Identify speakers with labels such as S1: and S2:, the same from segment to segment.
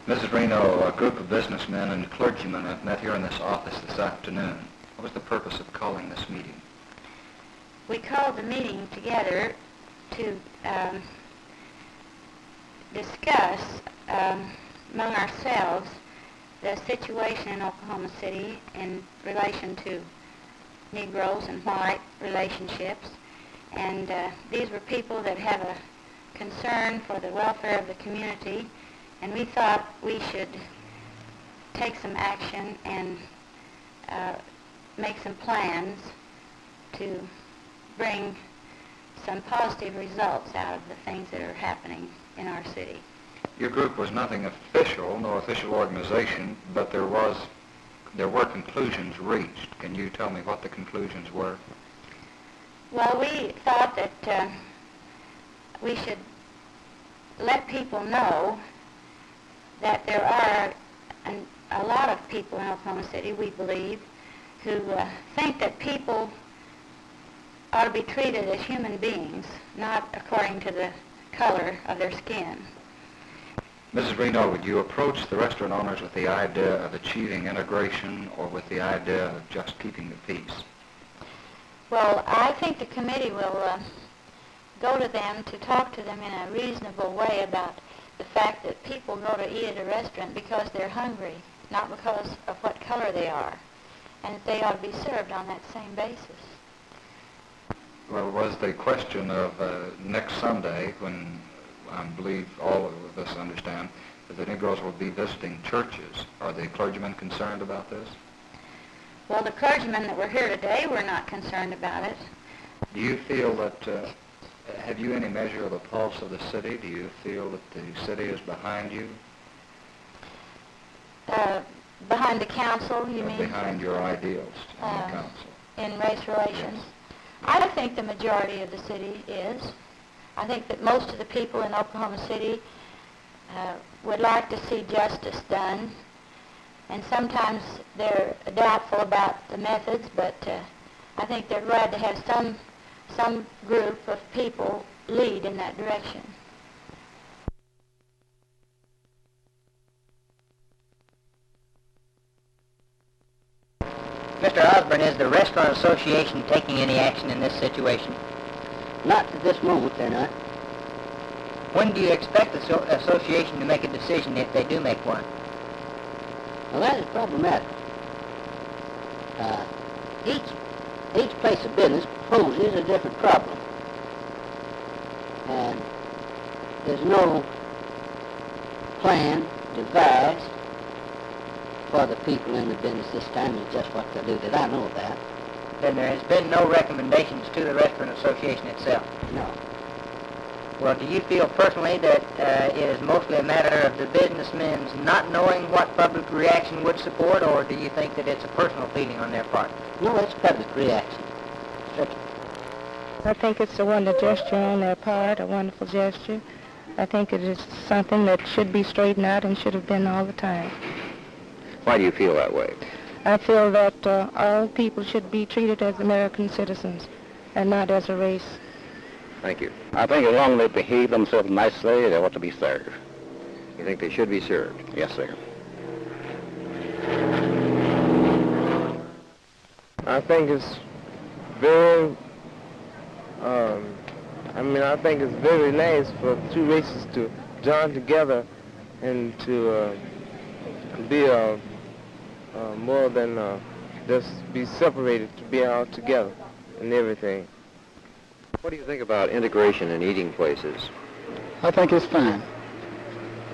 S1: Mrs. Reno, a group of businessmen and clergymen have met here in this office this afternoon. What was the purpose of calling this meeting?
S2: We called the meeting together to discuss among ourselves the situation in Oklahoma City in relation to Negroes and white relationships. And these were people that have a concern for the welfare of the community, and we thought we should take some action and make some plans to bring some positive results out of the things that are happening in our city.
S1: Your group was nothing official, no official organization, but there were conclusions reached. Can you tell me what the conclusions were?
S2: Well, we thought that we should let people know that there are a lot of people in Oklahoma City, we believe, who think that people ought to be treated as human beings, not according to the color of their skin.
S1: Mrs. Reno, would you approach the restaurant owners with the idea of achieving integration or with the idea of just keeping the peace?
S2: Well, I think the committee will go to them to talk to them in a reasonable way about the fact that people go to eat at a restaurant because they're hungry, not because of what color they are, and that they ought to be served on that same basis.
S1: Well, was the question of next Sunday, when I believe all of us understand that the Negroes will be visiting churches, are the clergymen concerned about this?
S2: Well, the clergymen that were here today were not concerned about it.
S1: Do you feel that, have you any measure of the pulse of the city? Do you feel that the city is behind you?
S2: Behind the council, you mean?
S1: Behind your ideals in the council.
S2: In race relations?
S1: Yes.
S2: I don't think the majority of the city is. I think that most of the people in Oklahoma City would like to see justice done, and sometimes they're doubtful about the methods, but I think they're glad to have some group of people lead in that direction.
S3: Mr. Osborne, is the Restaurant Association taking any action in this situation?
S4: Not at this moment, they're not.
S3: When do you expect the association to make a decision if they do make one?
S4: Well, that is problematic. Each place of business poses a different problem. And there's no plan devised for the people in the business this time. It's just what to do, that I know of that.
S3: Then there has been no recommendations to the Restaurant Association itself?
S4: No.
S3: Well, do you feel personally that it is mostly a matter of the businessmen's not knowing what public reaction would support, or do you think that it's a personal feeling on their part?
S4: No, it's public reaction.
S5: I think it's a wonderful gesture on their part, a wonderful gesture. I think it is something that should be straightened out and should have been all the time.
S6: Why do you feel that way?
S5: I feel that all people should be treated as American citizens and not as a race.
S6: Thank you. I think as long as they behave themselves nicely, they ought to be served.
S7: You think they should be served?
S6: Yes, sir.
S8: I think it's very, I think it's very nice for two races to join together and to be more than just be separated, to be all together and everything.
S7: What do you think about integration in eating places?
S9: I think it's fine,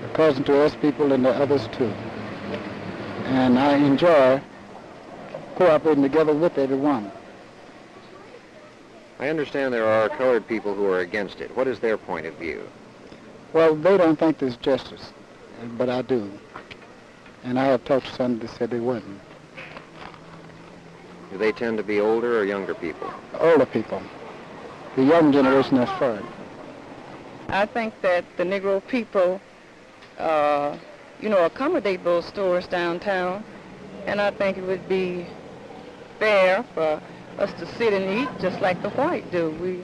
S9: according to us people and the others too. And I enjoy cooperating together with everyone.
S7: I understand there are colored people who are against it. What is their point of view?
S9: Well, they don't think there's justice, but I do. And I have talked to some that said they wouldn't.
S7: Do they tend to be older or younger people?
S9: Older people. The young generation is for it.
S5: I think that the Negro people, accommodate those stores downtown, and I think it would be fair for us to sit and eat just like the white do. We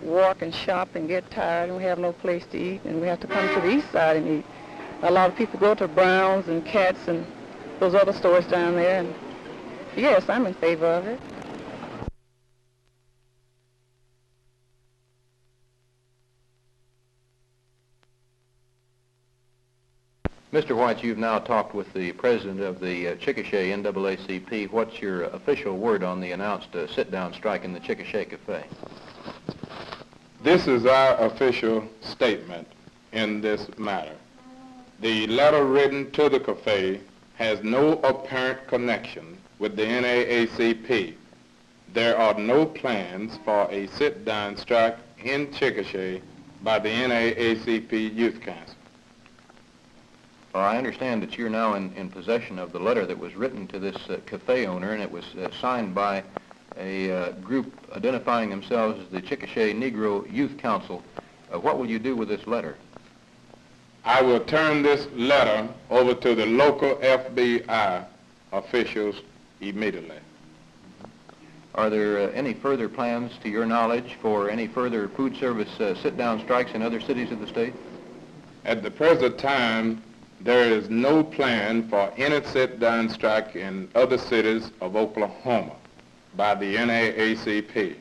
S5: walk and shop and get tired and we have no place to eat, and we have to come to the east side and eat. A lot of people go to Browns and Cats and those other stores down there. And yes, I'm in favor of it.
S7: Mr. White, you've now talked with the president of the Chickasha NAACP. What's your official word on the announced sit-down strike in the Chickasha Cafe?
S10: This is our official statement in this matter. The letter written to the cafe has no apparent connection with the NAACP. There are no plans for a sit-down strike in Chickasha by the NAACP Youth Council.
S7: Well, I understand that you're now in possession of the letter that was written to this cafe owner, and it was signed by a group identifying themselves as the Chickasha Negro Youth Council. What will you do with this letter?
S10: I will turn this letter over to the local FBI officials immediately.
S7: Are there any further plans, to your knowledge, for any further food service sit-down strikes in other cities of the state?
S10: At the present time, there is no plan for any sit-down strike in other cities of Oklahoma by the NAACP.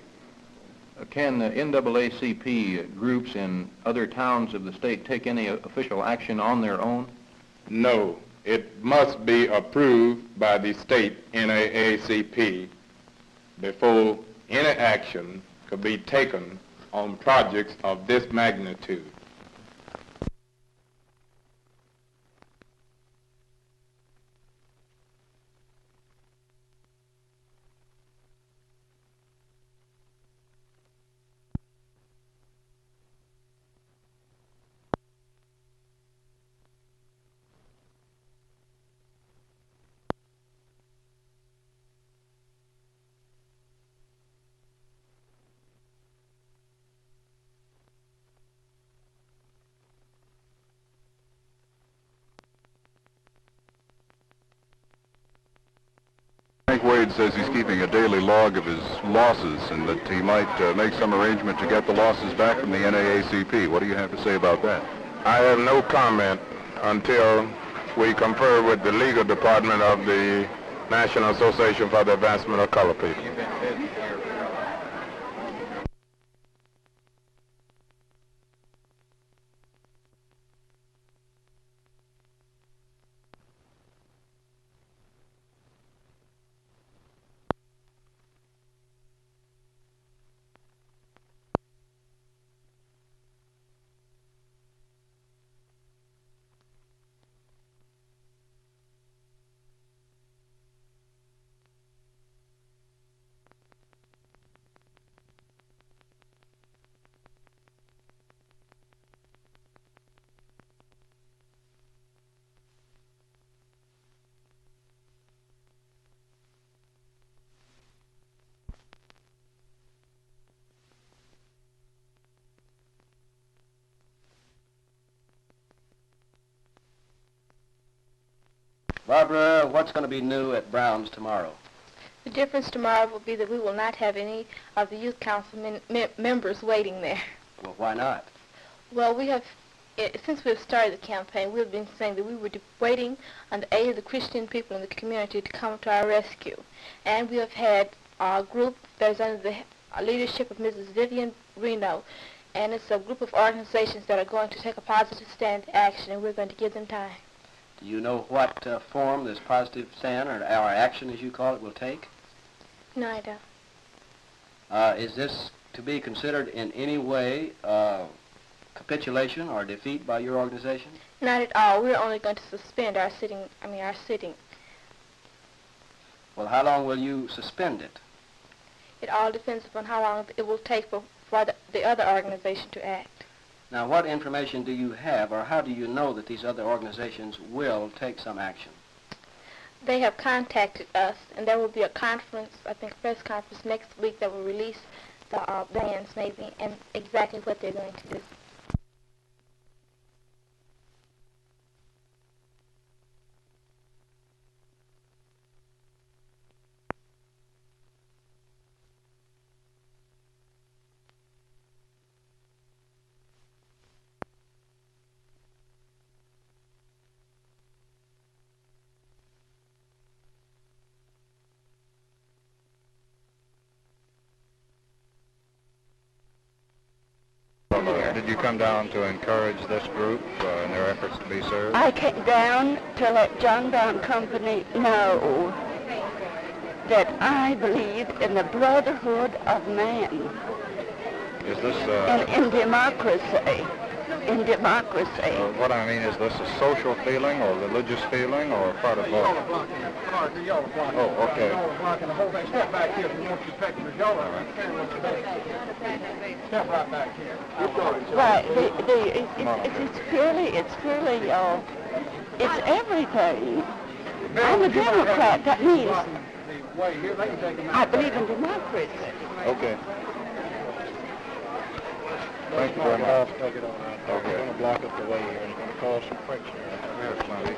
S7: Can the NAACP groups in other towns of the state take any official action on their own?
S10: No, it must be approved by the state NAACP before any action could be taken on projects of this magnitude.
S11: Frank Wade says he's keeping a daily log of his losses and that he might make some arrangement to get the losses back from the NAACP. What do you have to say about that?
S10: I have no comment until we confer with the legal department of the National Association for the Advancement of Colored People.
S12: Barbara, what's going to be new at Brown's tomorrow?
S13: The difference tomorrow will be that we will not have any of the youth council members waiting there.
S12: Well, why not?
S13: Well, since we've started the campaign, we've been saying that we were waiting on the aid of the Christian people in the community to come to our rescue. And we have had a group that is under the leadership of Mrs. Vivian Reno, and it's a group of organizations that are going to take a positive stand to action, and we're going to give them time.
S12: Do you know what form this positive stand, or our action as you call it, will take?
S13: No, I don't.
S12: Is this to be considered in any way capitulation or defeat by your organization?
S13: Not at all. We're only going to suspend our sitting.
S12: Well, how long will you suspend it?
S13: It all depends upon how long it will take for the other organization to act.
S12: Now, what information do you have, or how do you know that these other organizations will take some action?
S13: They have contacted us, and there will be a conference, I think a press conference next week that will release the plans maybe and exactly what they're going to do.
S1: here. Did you come down to encourage this group in their efforts to be served?
S14: I came down to let John Brown Company know that I believe in the brotherhood of man.
S1: Is this...
S14: in democracy. In democracy.
S1: What I mean, is this a social feeling or religious feeling or part of both? Oh, okay.
S15: Step back here if you want your pictures. Y'all are Step right back here.
S14: Right. It's purely, it's everything. I'm a Democrat. That means I believe in democracy.
S1: Okay. Thank you very much. Okay. It's going to block up the way here. It's going to cause some friction. There's plenty.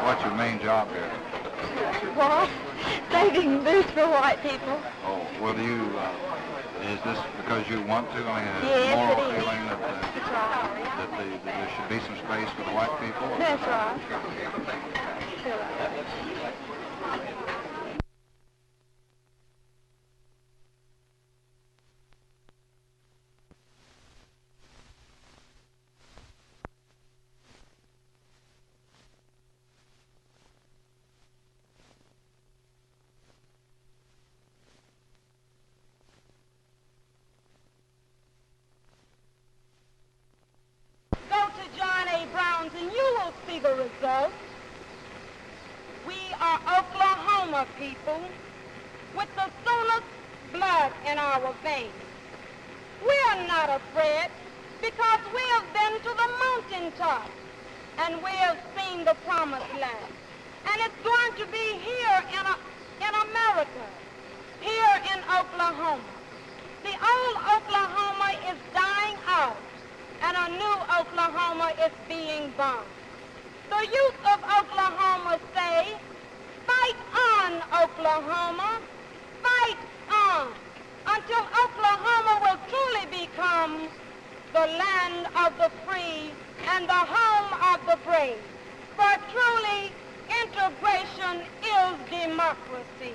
S1: What's your main job here?
S14: What? Saving boots for white people.
S1: Oh, well, do you, is this because you want to? I mean,
S14: Yes,
S1: moral
S14: it is.
S1: feeling that, that there should be some space for the white people?
S14: That's right.
S16: And you will see the results. We are Oklahoma people with the Sooners blood in our veins. We are not afraid because we have been to the mountaintop and we have seen the promised land. And it's going to be here in America, here in Oklahoma. The old Oklahoma is dying out, and a new Oklahoma is being born. The youth of Oklahoma say, fight on, Oklahoma, fight on, until Oklahoma will truly become the land of the free and the home of the brave. For truly, integration is democracy.